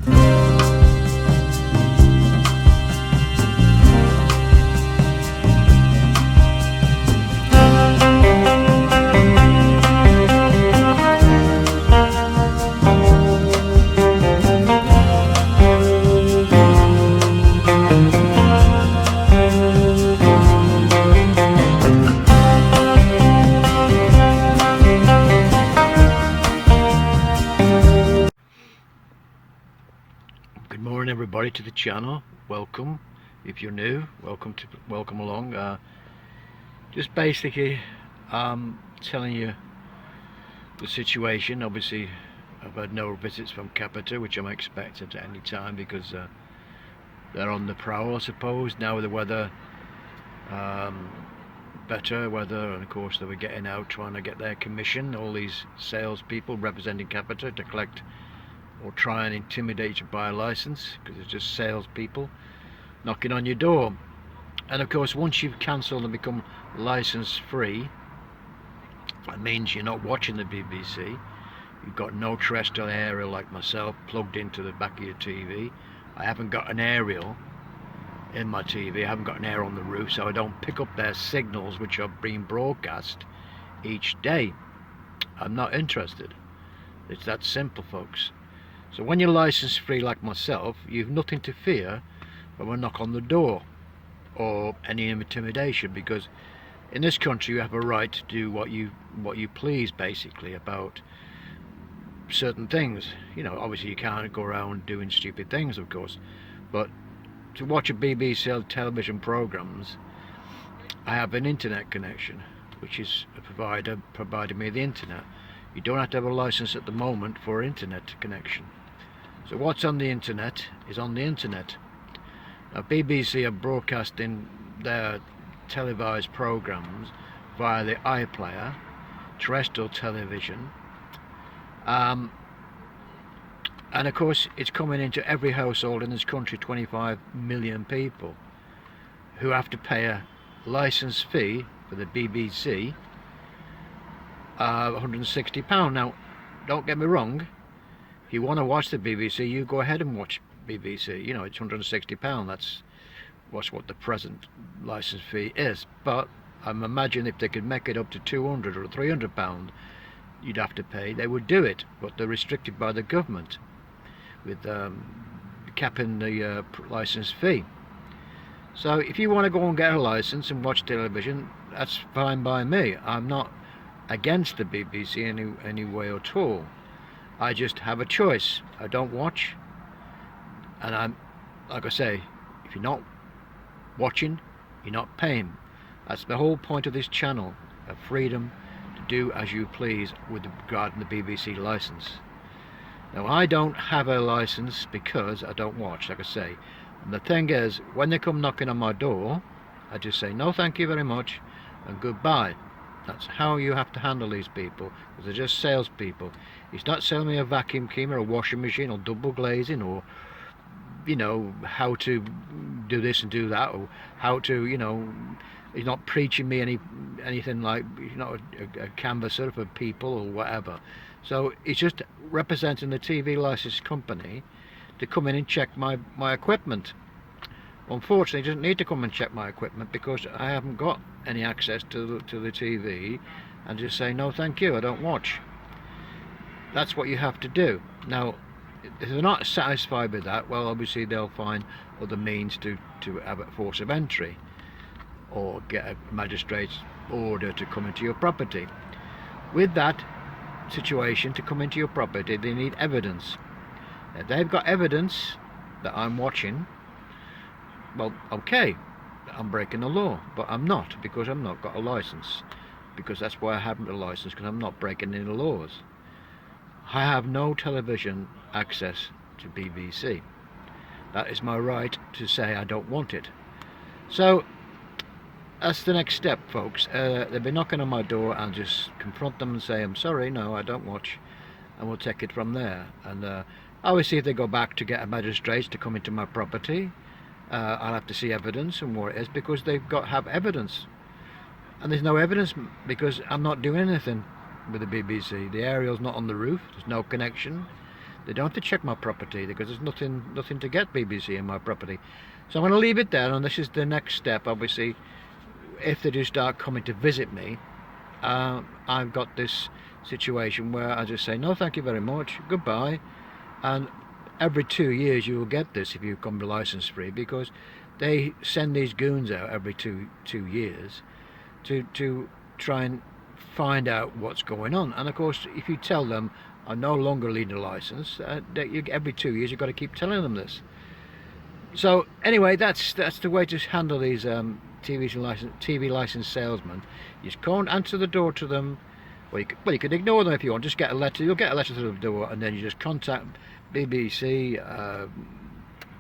Good morning everybody to the channel. Welcome. If you're new, welcome along. Just basically telling you the situation. Obviously I've had no visits from Capito, which I'm expecting at any time because they're on the prowl, I suppose. Now with the weather, better weather, and of course they were getting out trying to get their commission, all these salespeople representing Capito, to collect or try and intimidate you to buy a license, because it's just salespeople knocking on your door. And of course once you've cancelled and become license free, that means you're not watching the BBC. You've got no terrestrial aerial like myself plugged into the back of your TV. I haven't got an aerial in my TV, I haven't got an air on the roof, so I don't pick up their signals which are being broadcast each day. I'm not interested. It's that simple, folks. So when you're license free like myself, you've nothing to fear from a knock on the door or any intimidation, because in this country you have a right to do what you please, basically, about certain things. You know, obviously you can't go around doing stupid things, of course, but to watch a BBC television programs, I have an internet connection, which is a provider providing me the internet. You don't have to have a license at the moment for internet connection. So what's on the internet is on the internet. Now BBC are broadcasting their televised programs via the iPlayer, terrestrial television, and of course it's coming into every household in this country, 25 million people, who have to pay a license fee for the BBC, £160. Now don't get me wrong, if you want to watch the BBC, you go ahead and watch BBC. You know, it's £160. That's what the present license fee is. But I'm imagining if they could make it up to £200 or £300 you'd have to pay, they would do it. But they're restricted by the government with capping the license fee. So if you want to go and get a license and watch television, that's fine by me. I'm not against the BBC any way at all. I just have a choice. I don't watch, and I'm, like I say, if you're not watching, you're not paying. That's the whole point of this channel, of freedom to do as you please with regard to the BBC license. Now I don't have a license because I don't watch, like I say. And the thing is, when they come knocking on my door, I just say no thank you very much and goodbye. That's how you have to handle these people, because they're just salespeople. He's not selling me a vacuum cleaner, a washing machine, or double glazing, or, you know, how to do this and do that, or how to, you know, he's not preaching me anything like, he's not a canvasser for people or whatever. So he's just representing the TV license company to come in and check my equipment. Unfortunately, he doesn't need to come and check my equipment because I haven't got any access to the TV, and just say no thank you, I don't watch. That's what you have to do. Now if they're not satisfied with that, well, obviously they'll find other means to have a force of entry or get a magistrate's order to come into your property. With that situation, to come into your property, they need evidence. If they've got evidence that I'm watching, well, okay, I'm breaking the law, but I'm not, because I've not got a license, because that's why I haven't a license, because I'm not breaking any laws. I have no television access to BBC. That is my right to say I don't want it. So that's the next step, folks. They'll be knocking on my door, and just confront them and say I'm sorry, no, I don't watch, and we'll take it from there. And obviously if they go back to get a magistrate to come into my property, I'll have to see evidence and what it is, because they've got to have evidence, and there's no evidence because I'm not doing anything with the BBC. The aerial's not on the roof, there's no connection, They don't have to check my property because there's nothing to get BBC in my property. So I'm going to leave it there, and this is the next step. Obviously, if they do start coming to visit me, I've got this situation where I just say no, thank you very much, goodbye, and every 2 years you will get this if you come license free, because they send these goons out every two years to try and find out what's going on. And of course, if you tell them I no longer need a license, every 2 years you've got to keep telling them this. So anyway, that's the way to handle these TV license salesmen. You just go and answer the door to them. Well, you could ignore them if you want. Just get a letter. You'll get a letter through the door, and then you just contact BBC,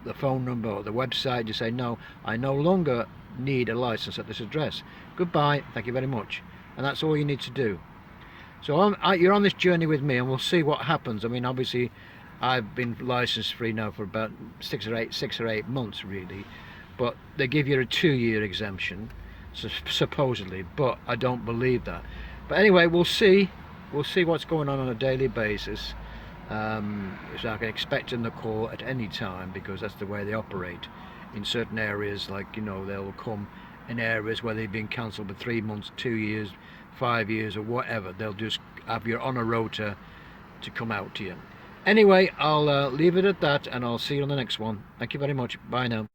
the phone number or the website. You say, no, I no longer need a license at this address. Goodbye. Thank you very much. And that's all you need to do. So you're on this journey with me, and we'll see what happens. I mean, obviously, I've been license free now for about 6 or 8 months, really. But they give you a 2-year exemption, supposedly. But I don't believe that. But anyway, we'll see. We'll see what's going on a daily basis. So I can expect them to call at any time, because that's the way they operate. In certain areas, like, you know, they'll come in areas where they've been cancelled for 3 months, 2 years, 5 years, or whatever. They'll just have you on a rota to come out to you. Anyway, I'll leave it at that, and I'll see you on the next one. Thank you very much. Bye now.